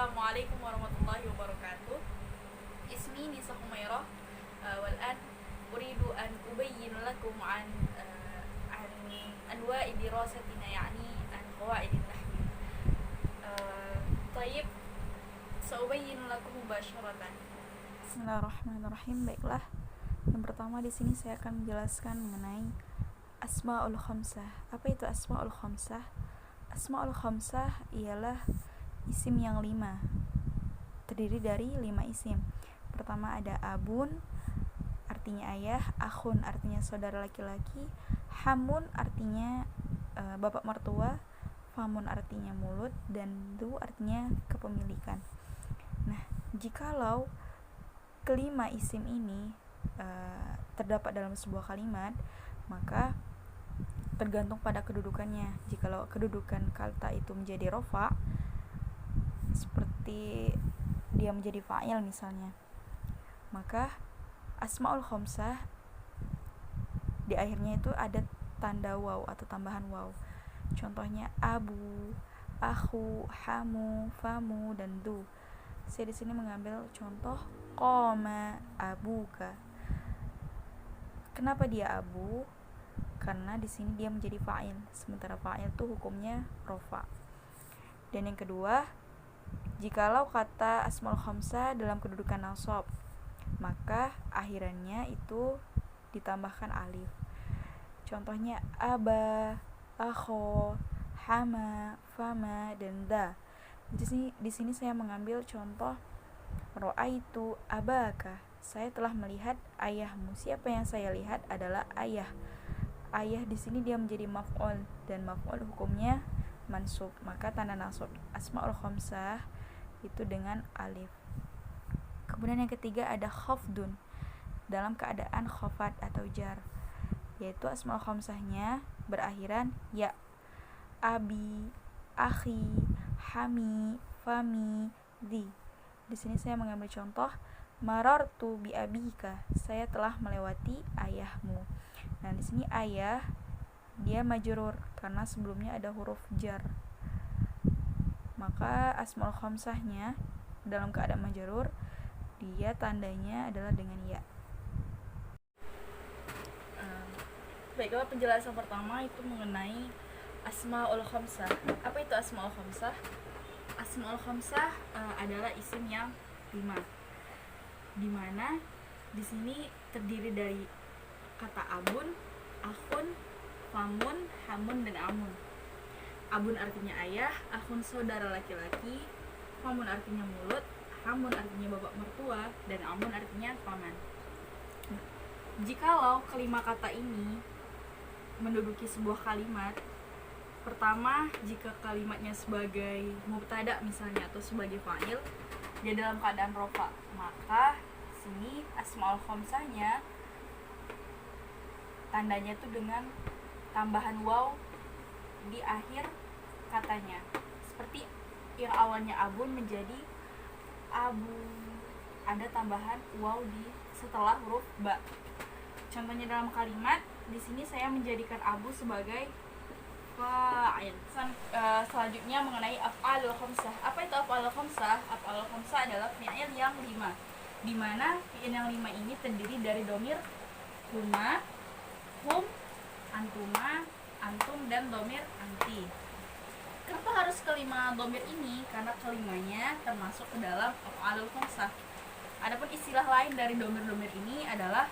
Assalamualaikum warahmatullahi wabarakatuh. Ismi Nisa Humairah. Wal'an uridu an ubayyin lakum an anwa'i dirasatina, yani an qawaidin nahwi. Tayyib, saubayyin lakum mubasharatan. Bismillahirrahmanirrahim. Baiklah, yang pertama di sini saya akan menjelaskan mengenai Asmaul Khamsah. Apa itu Asmaul Khamsah? Asmaul Khamsah ialah isim yang 5, terdiri dari 5 isim. Pertama ada abun, artinya ayah; akhun, artinya saudara laki-laki; hamun, artinya bapak mertua; famun, artinya mulut; dan du, artinya kepemilikan. Nah, jikalau kelima isim ini terdapat dalam sebuah kalimat, maka tergantung pada kedudukannya. Jikalau kedudukan kata itu menjadi rofa, seperti dia menjadi fa'il misalnya, maka asmaul khamsah di akhirnya itu ada tanda waw atau tambahan waw. Contohnya abu, akhu, hamu, famu, dan du. Saya di sini mengambil contoh qoma abuka. Kenapa dia abu? Karena di sini dia menjadi fa'il, sementara fa'il itu hukumnya rofa. Dan yang kedua, jikalau kata asmaul khamsah dalam kedudukan nasab, maka akhirannya itu ditambahkan alif. Contohnya aba, akho, hama, fama, dan da. Di sini saya mengambil contoh ro'aitu abaka. Saya telah melihat ayahmu. Siapa yang saya lihat adalah ayah. Ayah di sini dia menjadi maf'ul, dan maf'ul hukumnya mansub, maka tanda nasab asmaul khamsah itu dengan alif. Kemudian yang ketiga ada khafdun, dalam keadaan khafat atau jar, yaitu asmaul khamsahnya berakhiran ya. Abi, akhi, hami, fami, di. Di sini saya mengambil contoh marartu bi abika. Saya telah melewati ayahmu. Nah, di sini ayah dia majrur karena sebelumnya ada huruf jar. Maka asmaul khamsahnya dalam keadaan majrur, dia tandanya adalah dengan ya. Baiklah, penjelasan pertama itu mengenai asmaul khamsah. Apa itu asmaul khamsah? Asmaul khamsah adalah isim yang 5, di mana di sini terdiri dari kata abun, akhun, famun, hamun, dan amun. Abun artinya ayah, akhun saudara laki-laki, famun artinya mulut, hamun artinya bapak mertua, dan amun artinya paman. Jikalau kelima kata ini menduduki sebuah kalimat, pertama, jika kalimatnya sebagai mubtada misalnya atau sebagai fa'il, dia dalam keadaan rofa, maka sini asmaul khamsahnya tandanya itu dengan tambahan waw di akhir katanya, seperti yang awalnya abun menjadi abu, ada tambahan waw di setelah huruf ba. Contohnya dalam kalimat di sini saya menjadikan abu sebagai fa'il. Selanjutnya mengenai af'alul khamsah. Apa itu af'alul khamsah? Af'alul khamsah adalah fi'il yang 5, di mana fi'il yang 5 ini terdiri dari domir huma, hum, antuma, antum, dan domir anti. Kenapa harus kelima domir ini? Karena kelimanya termasuk ke dalam af'alul khamsah. Adapun istilah lain dari domir-domir ini adalah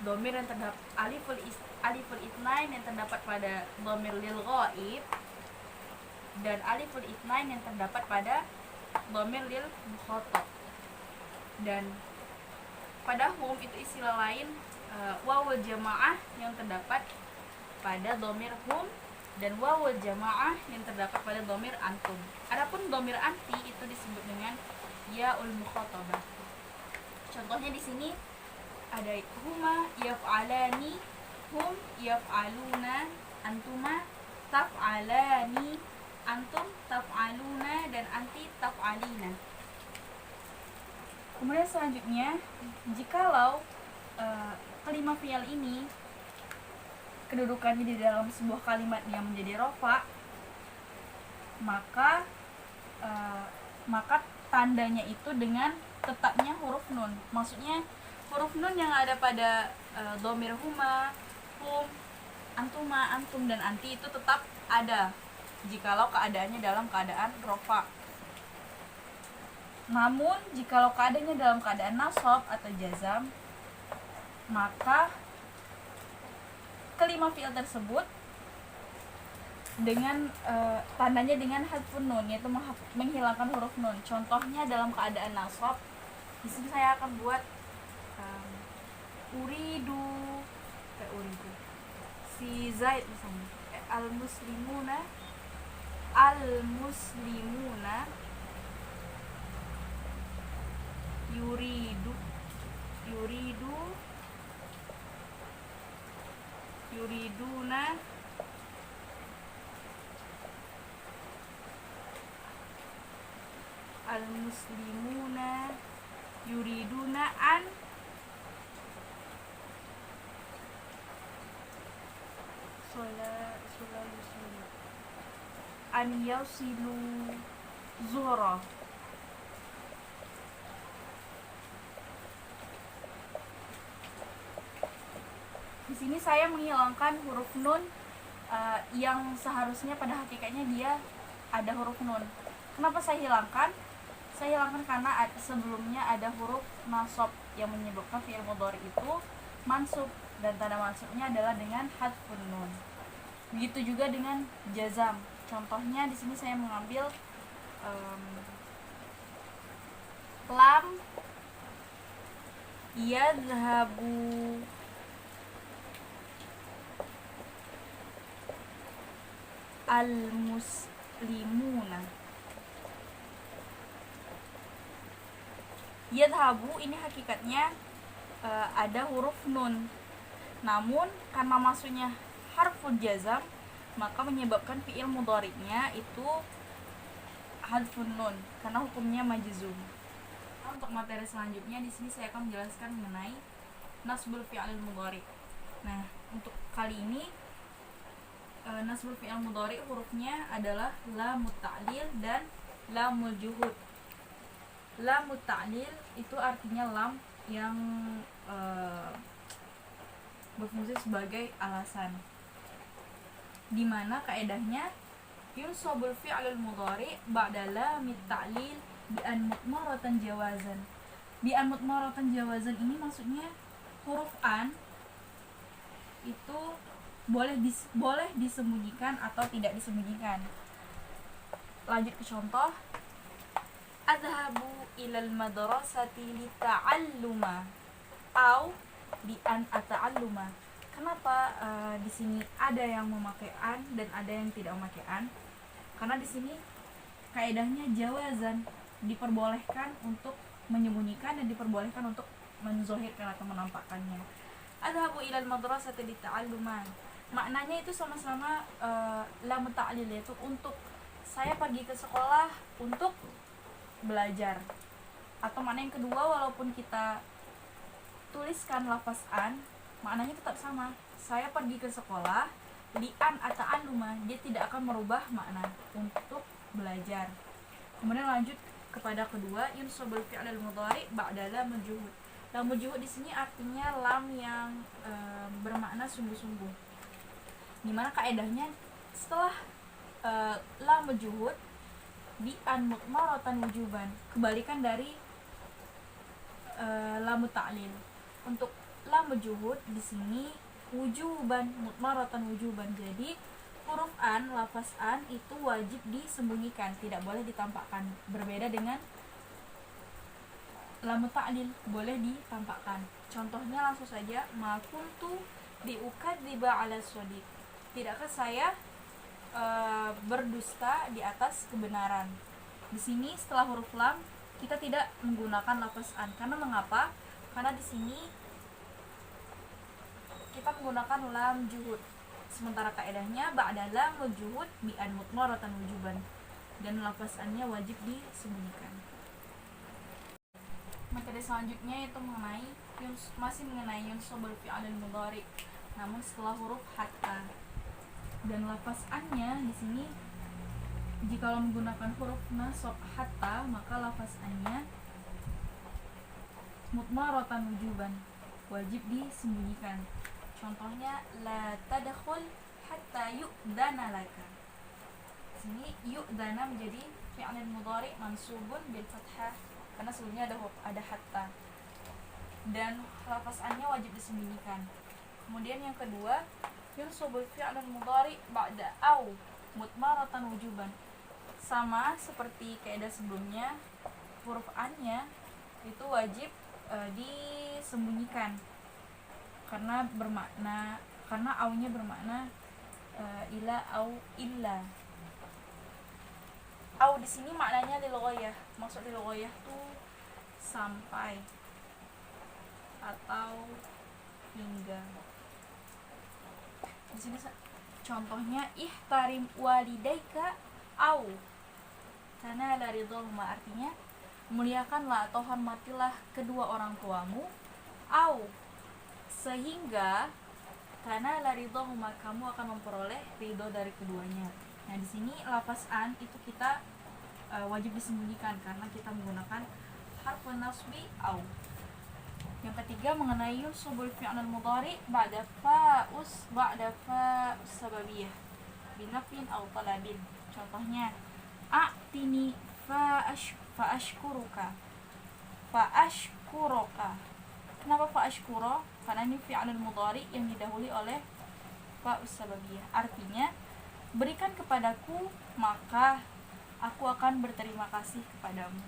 domir yang terdapat aliful itsnain yang terdapat pada domir lil ghaib, dan aliful itsnain yang terdapat pada domir lil mukhatab. Dan pada hum itu istilah lain wawul jamaah yang terdapat pada domir hum, dan wawul jamaah yang terdapat pada domir antum. Adapun domir anti itu disebut dengan yaul mukhatabah. Contohnya di sini ada huma yaf'alani, hum yaf'aluna, antuma taf'alani, antum taf'aluna, dan anti taf'alina. Kemudian selanjutnya, jikalau kelima fi'il ini kedudukannya di dalam sebuah kalimat yang menjadi rofa, maka maka tandanya itu dengan tetapnya huruf nun. Maksudnya huruf nun yang ada pada dhamir huma, hum, antuma, antum, dan anti itu tetap ada jikalau keadaannya dalam keadaan rofa. Namun jikalau keadaannya dalam keadaan nasab atau jazam, maka kelima fi'il tersebut dengan tandanya dengan hadfun nun, yaitu menghilangkan huruf nun. Contohnya dalam keadaan nasab, di sini saya akan buat uridu, si Zaid misalnya, al muslimuna yuriduna al-muslimuna yuriduna an yasilu zuhra. Di sini saya menghilangkan huruf nun yang seharusnya pada hakikatnya dia ada huruf nun. Kenapa saya hilangkan? Saya hilangkan karena sebelumnya ada huruf nasab yang menyebabkan fi'il mudhari itu mansub, dan tanda mansubnya adalah dengan hadfun nun. Begitu juga dengan jazam. Contohnya di sini saya mengambil lam yadhhabu al-muslimuna. Yadhhabu ini hakikatnya ada huruf nun, namun karena masuknya harful jazam, maka menyebabkan fi'il mudhari'nya itu hadfun nun karena hukumnya majzum. Untuk materi selanjutnya di sini saya akan menjelaskan mengenai nasbul fi'il mudhari'. Nah, untuk kali ini nasbul fi'il mudhari' hurufnya adalah lamut ta'lil dan lamul juhud. Lamut ta'lil itu artinya lam yang berfungsi sebagai alasan, di mana kaedahnya yunsabul fi'lul mudhari' ba'da lamit ta'lil bi an mudmaratan jawazan. Bi an mudmaratan jawazan ini maksudnya huruf an itu boleh disembunyikan atau tidak disembunyikan. Lanjut ke contoh. Adhabu ilal madrasati lita'alluma au bi an ata'alluma. Kenapa di sini ada yang memakai an dan ada yang tidak memakai an? Karena di sini kaedahnya jawazan, diperbolehkan untuk menyembunyikan dan diperbolehkan untuk menzohirkan atau menampakkannya. Adhabu ilal madrasati lita'alluma, maknanya itu sama-sama lam ta'lil, yaitu untuk saya pergi ke sekolah untuk belajar. Atau makna yang kedua, walaupun kita tuliskan lafaz an, maknanya tetap sama. Saya pergi ke sekolah li'an ata'alluma, dia tidak akan merubah makna untuk belajar. Kemudian lanjut kepada kedua, yunsabul fi'lul mudhari' ba'da lamul juhud. Lamul juhud di sini artinya lam yang bermakna sungguh-sungguh. Dimana kaedahnya setelah lamul juhud bi an mudmaratan wujuban, kebalikan dari lam ta'lil. Untuk lam juhud di sini wujuban, mudmaratan wujuban. Jadi huruf an, lafaz an itu wajib disembunyikan, tidak boleh ditampakkan. Berbeda dengan lam ta'lil, boleh ditampakkan. Contohnya langsung saja, ma kuntu biukadziba ala shadiq. Tidakkah saya berdusta di atas kebenaran. Di sini setelah huruf lam kita tidak menggunakan lafaz an. Karena mengapa? Karena di sini kita menggunakan lam juhud. Sementara kaedahnya ba'da lam juhud bi an mudmaratan wujuban, dan lafaz annya wajib disembunyikan. Materi selanjutnya itu masih mengenai yunsabul fi'lul mudhari', namun setelah huruf hatta. Dan lafaz annya di sini Jika menggunakan huruf nasab hatta, maka lafazannya mutmaratan wujuban, wajib disembunyikan. Contohnya la tadkhul hatta yu'dana laka. Sini yu'dana menjadi fi'il mudhari mansubun bil fathah karena sebelumnya ada hatta. Dan lafazannya wajib disembunyikan. Kemudian yang kedua, yunsabul fi'il mudhari ba'da au mutmaratan wujuban. Sama seperti kaidah sebelumnya, huruf an-nya itu wajib disembunyikan karena au-nya bermakna ila au illa. Au di sini maknanya lil ghayah. Maksud lil ghayah tuh sampai atau hingga. Di sini contohnya ihtarim walidaika au tanala ridhahuma, artinya muliakanlah atau hormatilah kedua orang tuamu, au sehingga tanala ridhahuma, kamu akan memperoleh ridho dari keduanya. Nah, di sini lafaz an itu kita wajib disembunyikan karena kita menggunakan harfun nasbi au. Yang ketiga mengenai yunsabul fi'il mudhari ba'da fa'us sababiyah binafin au talabin. Contohnya a'tini fa'ashkuruka. Kenapa fa'ashkuro? Karena ini fi'il mudhari yang didahului oleh fa'us sababiyah. Artinya berikan kepadaku maka aku akan berterima kasih kepadamu.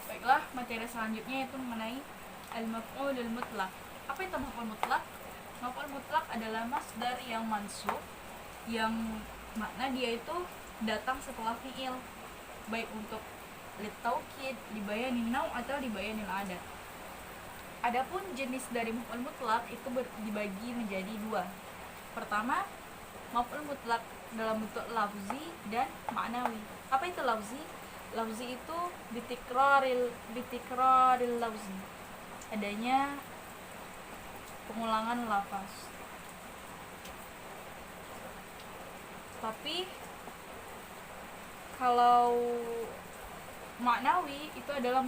Baiklah, materi selanjutnya yaitu mengenai al-maf'ulul mutlaq. Apa itu maf'ul mutlaq? Maf'ul mutlaq adalah masdar yang mansub yang makna dia itu datang setelah fi'il, baik untuk litaukid, dibayanin nau atau dibayanin adat. Adapun jenis dari maf'ul mutlaq itu dibagi menjadi dua. Pertama, maf'ul mutlaq dalam bentuk lafzi dan maknawi. Apa itu lafzi? Lafzi itu bitikraril lafzi, adanya pengulangan lafaz. Tapi kalau maknawi itu adalah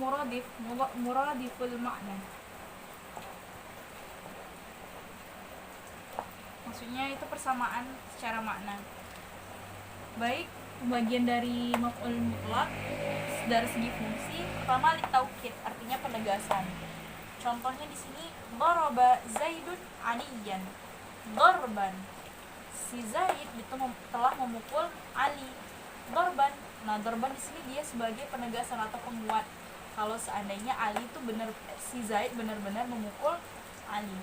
muradiful makna. Maksudnya itu persamaan secara makna. Baik, bagian dari maf'ul mutlaq dari segi fungsi, pertama litaukid, artinya penegasan. Contohnya di sini daraba Zaidun aliyan. Darban, si Zaid itu telah memukul Ali. Darban, nah darban di sini dia sebagai penegasan atau penguat kalau seandainya si Zaid benar-benar memukul Ali.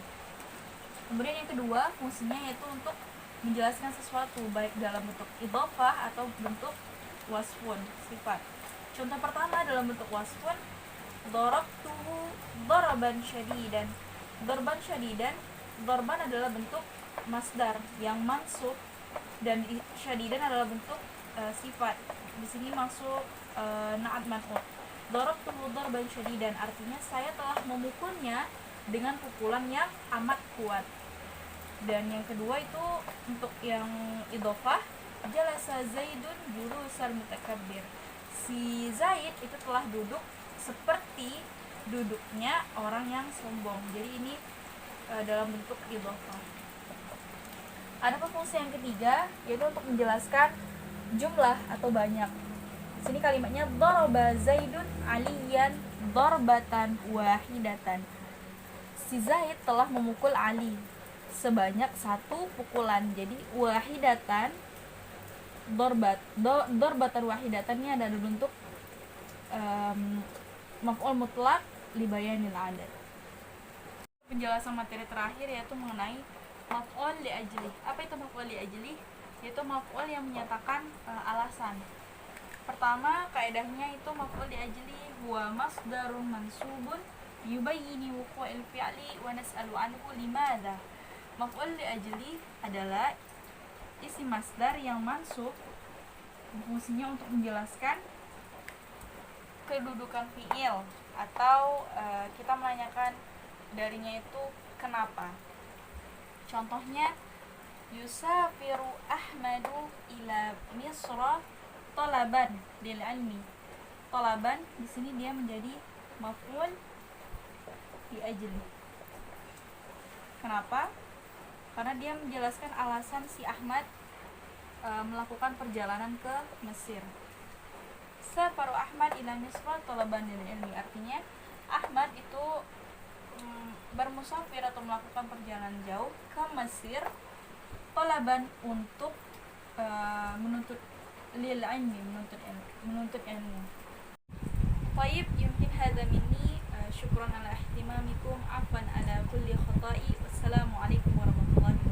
Kemudian yang kedua, fungsinya yaitu untuk menjelaskan sesuatu baik dalam bentuk idhofah atau bentuk wasfun, sifat. Contoh pertama dalam bentuk wasfun, darabtuhu daraban syadidan. Darban syadidan, darban adalah bentuk masdar yang mansub dan syadidan adalah bentuk sifat. Di sini masuk na'at man'ut. Darabtuhu darban syadidan, artinya saya telah memukulnya dengan pukulan yang amat kuat. Dan yang kedua itu untuk yang idhofah, jalasa Zaidun julusal mutakabbir. Si Zaid itu telah duduk seperti duduknya orang yang sombong. Jadi ini dalam bentuk idhofah. Ada fungsi yang ketiga yaitu untuk menjelaskan jumlah atau banyak. Di sini kalimatnya daraba Zaidun aliyan darbatan wahidatan. Si Zaid telah memukul Ali sebanyak satu pukulan. Jadi wahidatan darbatan wahidatannya ada bentuk maf'ul mutlaq libayanil adat. Penjelasan materi terakhir yaitu mengenai maf'ul li ajli. Apa itu maf'ul li ajli? Yaitu maf'ul yang menyatakan alasan. Pertama, kaidahnya itu maf'ul li ajli huwa masdarun mansubun yubayyini wuqu'il fi'li wa nas'alu anhu limadha. Maf'ul li ajli adalah isim masdar yang mansub, fungsinya untuk menjelaskan kedudukan fi'il atau kita menanyakan darinya itu kenapa. Contohnya yusafiru Ahmadu ila Misra Talaban lil ilmi. Talaban di sini dia menjadi maf'ul li ajli. Kenapa? Karena dia menjelaskan alasan si Ahmad melakukan perjalanan ke Mesir. Safaru Ahmad ila Misra talaban lil ilmi, artinya Ahmad itu bermusafir atau melakukan perjalanan jauh ke Mesir talaban untuk menuntut lil ilmi, menuntut ilmu. Tayyib, yumkin hadza minni, syukran ala ihtimamikum, afwan ala kulli khata'i, wassalamu alaikum warahmatullahi wabarakatuh.